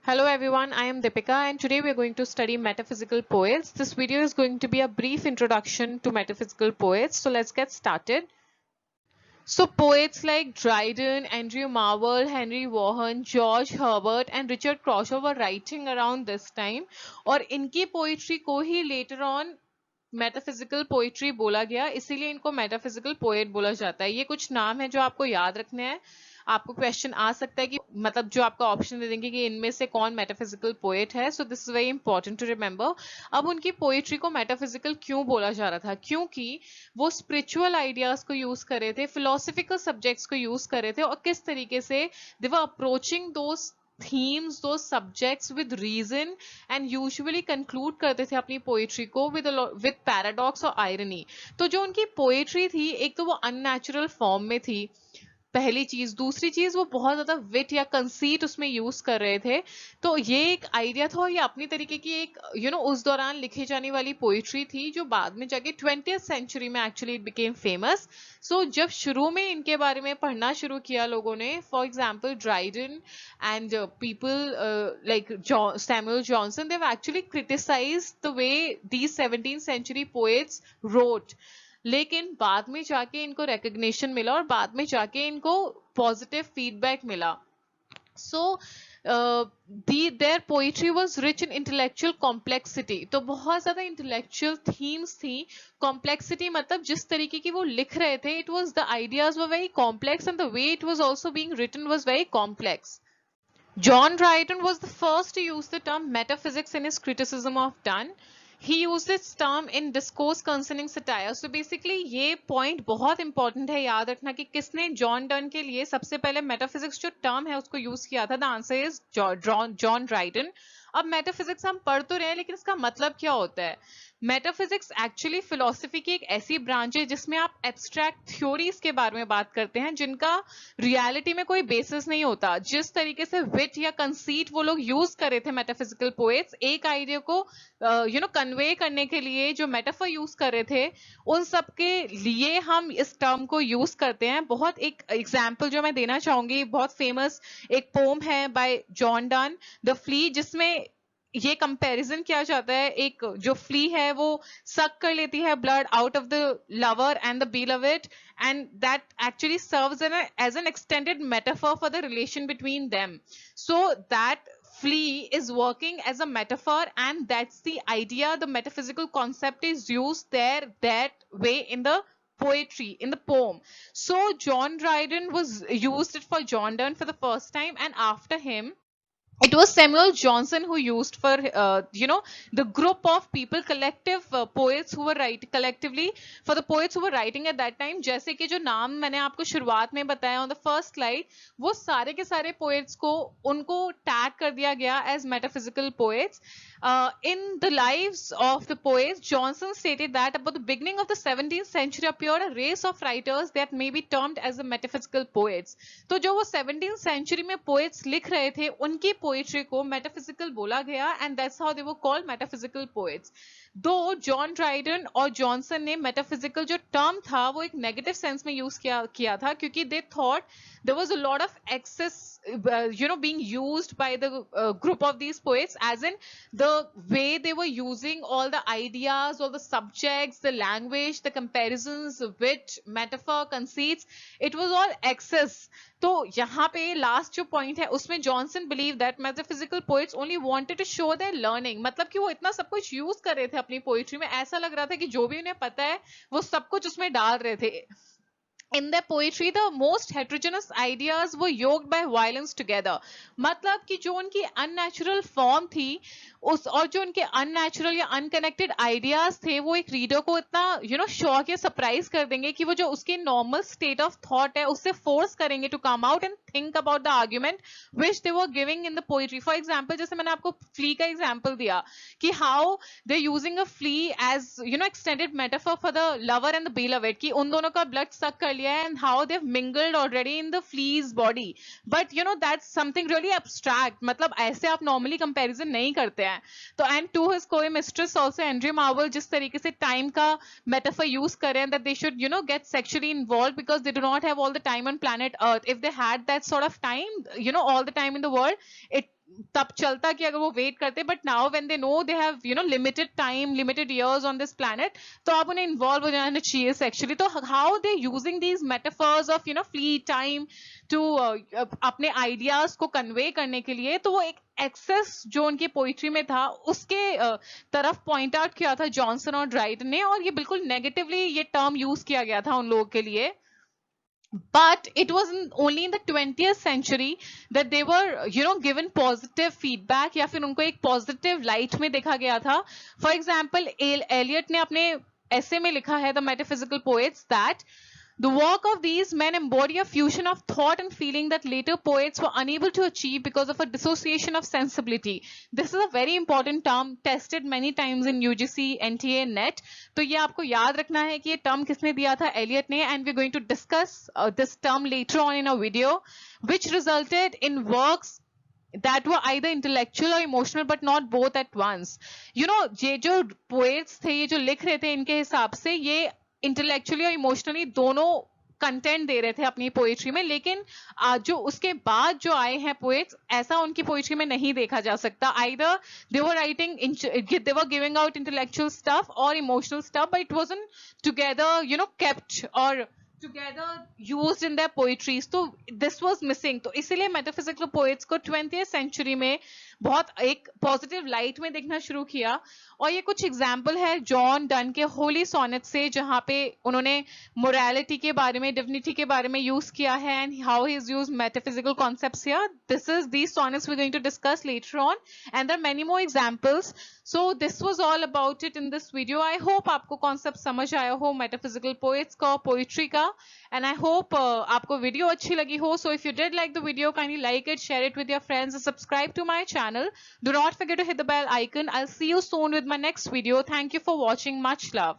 Hello everyone, I am Deepika and today we are going to study metaphysical poets. This video is going to be a brief introduction to metaphysical poets. So let's get started. So poets like Dryden, Andrew Marvell, Henry Vaughan, George Herbert and Richard Crashaw were writing around this time और इनकी poetry को ही later on metaphysical poetry बोला गया, इसीलिए इनको metaphysical poet बोला जाता है। ये कुछ नाम है जो आपको याद रखने हैं। आपको क्वेश्चन आ सकता है कि मतलब जो आपका ऑप्शन दे देंगे कि इनमें से कौन मेटाफिजिकल पोएट है। So this is very important to remember. अब उनकी पोएट्री को मेटाफिजिकल क्यों बोला जा रहा था? क्योंकि वो स्पिरिचुअल आइडियाज को यूज कर रहे थे, फिलोसफिकल सब्जेक्ट्स को यूज कर रहे थे और किस तरीके से they were approaching those themes, those subjects with reason and usually conclude करते थे अपनी पोएट्री को with paradox और irony। तो जो उनकी पोएट्री थी, एक तो वो unnatural फॉर्म में थी, पहली चीज। दूसरी चीज, वो बहुत ज्यादा विट या कंसीट उसमें यूज कर रहे थे। तो ये एक आइडिया था और ये अपनी तरीके की एक उस दौरान लिखी जाने वाली पोइट्री थी जो बाद में जाके 20th सेंचुरी में एक्चुअली इट बिकेम फेमस। सो जब शुरू में इनके बारे में पढ़ना शुरू किया लोगों ने, for example Dryden and people like Samuel Johnson, they have actually criticised the way these 17th century poets wrote. लेकिन बाद में जाके इनको रिकग्निशन मिला और बाद में जाके इनको पॉजिटिव फीडबैक मिला। So their poetry was rich in intellectual complexity. तो बहुत ज्यादा इंटेलेक्चुअल थीम्स थी। कॉम्प्लेक्सिटी मतलब जिस तरीके की वो लिख रहे थे, it was the ideas were very complex and the way it was also being written was very complex. John Dryden was the first to use the term metaphysics in his criticism of Donne. He used this term in discourse concerning satire. So basically ये point बहुत important है याद रखना कि किसने John Donne के लिए सबसे पहले metaphysics जो term है उसको use किया था. The answer is John Dryden. अब मेटाफिजिक्स हम पढ़ तो रहे हैं, लेकिन इसका मतलब क्या होता है? मेटाफिजिक्स एक्चुअली फिलोसफी की एक ऐसी ब्रांच है जिसमें आप एब्स्ट्रैक्ट थ्योरीज के बारे में बात करते हैं जिनका रियलिटी में कोई बेसिस नहीं होता। जिस तरीके से विट या कंसीट वो लोग यूज कर रहे थे मेटाफिजिकल पोएट्स, एक आइडिया को कन्वे करने के लिए जो मेटाफर यूज कर रहे थे, उन सब के लिए हम इस टर्म को यूज करते हैं। बहुत एक एग्जाम्पल जो मैं देना चाहूंगी, बहुत फेमस एक पोम है bye John Donne, the flea, जिसमें ये कंपैरिजन किया जाता है, एक जो फ्ली है वो सक कर लेती है blood out of the lover and the beloved, and that actually serves as an extended metaphor for the relation between them. So that flea is working as a metaphor, and that's the idea. The metaphysical concept is used there that way in the poetry, in the poem. So John Dryden was used it for John Donne for the first time, and after him it was Samuel Johnson who used for the group of people, collective poets who were writing collectively, for the poets who were writing at that time. जैसे कि जो नाम मैंने आपको शुरुआत में बताया on the first slide, वो सारे के सारे poets को उनको tag कर दिया गया as metaphysical poets. In the lives of the poets, Johnson stated that about the beginning of the 17th century appeared a race of writers that may be termed as the metaphysical poets. तो जो वो 17th century में poets लिख रहे थे, उनकी poetry को metaphysical बोला गया, and that's how they were called metaphysical poets. दो जॉन ड्राइडन और जॉनसन ने मेटाफिजिकल जो टर्म था वो एक नेगेटिव सेंस में यूज किया था, क्योंकि they thought there was a lot of excess being used by the group of these poets, as in the way they were using all the ideas, all the subjects, the language, the comparisons, wit, metaphor, conceits, it was all excess. तो यहाँ पे last जो point है उसमें Johnson believe that metaphysical poets only wanted to show their learning, मतलब कि वो इतना सब कुछ यूज कर रहे थे अपनी पोएट्री में, ऐसा लग रहा था कि जो भी उन्हें पता है वो सब कुछ उसमें डाल रहे थे. In their poetry, the most heterogeneous ideas were yoked by violence together. मतलब कि जो उनकी unnatural form थी उस, और जो उनके unnatural या unconnected ideas थे, वो एक रीडर को इतना शॉक या सरप्राइज कर देंगे कि वो जो उसके normal state of thought है उससे force करेंगे to come out and think about the argument which they were giving in the poetry. For example, जैसे मैंने आपको flea का example दिया कि how they're using a flea as extended metaphor for the lover and the beloved, कि उन दोनों का blood suck कर लिया and how they've mingled already in the flea's body. But that's something really abstract. मतलब ऐसे आप normally comparison नहीं करते हैं. तो and to his co-mistress also Andrew Marvell जिस तरीके से time का metaphor use करें, that they should get sexually involved because they do not have all the time on planet Earth. If they had that sort of time, all the time in the world, it तब चलता कि अगर वो wait करते, but now when they know they have limited time, limited years on this planet, तो अब उन्हें involve हो जाना चाहिए सेक्सुअली. तो how they using these metaphors of flea time to अपने आइडियाज को कन्वे करने के लिए, तो वो एक एक्सेस जो उनकी पोइट्री में था उसके तरफ पॉइंट आउट किया था जॉनसन और ड्राइडन ने, और ये बिल्कुल नेगेटिवली ये टर्म यूज किया गया था उन लोगों के लिए. But it was only in the 20th century that they were given positive feedback, या फिर उनको एक positive light में देखा गया था. For example, एलियट ने अपने essay में लिखा है, The Metaphysical Poets, that the work of these men embody a fusion of thought and feeling that later poets were unable to achieve because of a dissociation of sensibility. This is a very important term, tested many times in UGC, NTA, NET. तो ये आपको याद रखना है कि ये term किसने दिया था, एलियट ने, and we're going to discuss this term later on in a video, which resulted in works that were either intellectual or emotional but not both at once. ये जो poets थे, ये जो लिख रहे थे, इनके हिसाब से ये इंटेलेक्चुअली और इमोशनली दोनों कंटेंट दे रहे थे अपनी पोएट्री में, लेकिन जो उसके बाद जो आए हैं पोएट्स, ऐसा उनकी पोएट्री में नहीं देखा जा सकता. Either they were writing, they were giving out intellectual stuff और emotional stuff, but it wasn't together kept or together used in their poetries. तो this was missing. तो इसीलिए metaphysical poets को 20th century में बहुत एक पॉजिटिव लाइट में देखना शुरू किया. और ये कुछ एग्जाम्पल है जॉन डन के होली सोनेट से, जहां पे उन्होंने मोरालिटी के बारे में, डिविनिटी के बारे में यूज किया है, and how he is use metaphysical concepts here. these sonnets we're going to discuss later on, and there are many more examples. So this was all about it in this video. I hope आपको concept समझ आया हो metaphysical poets का, poetry का, and I hope आपको video अच्छी लगी हो. So if you did like the video, kindly like it, share it with your friends, and subscribe to my channel. Do not forget to hit the bell icon. I'll see you soon with my next video. Thank you for watching. Much love.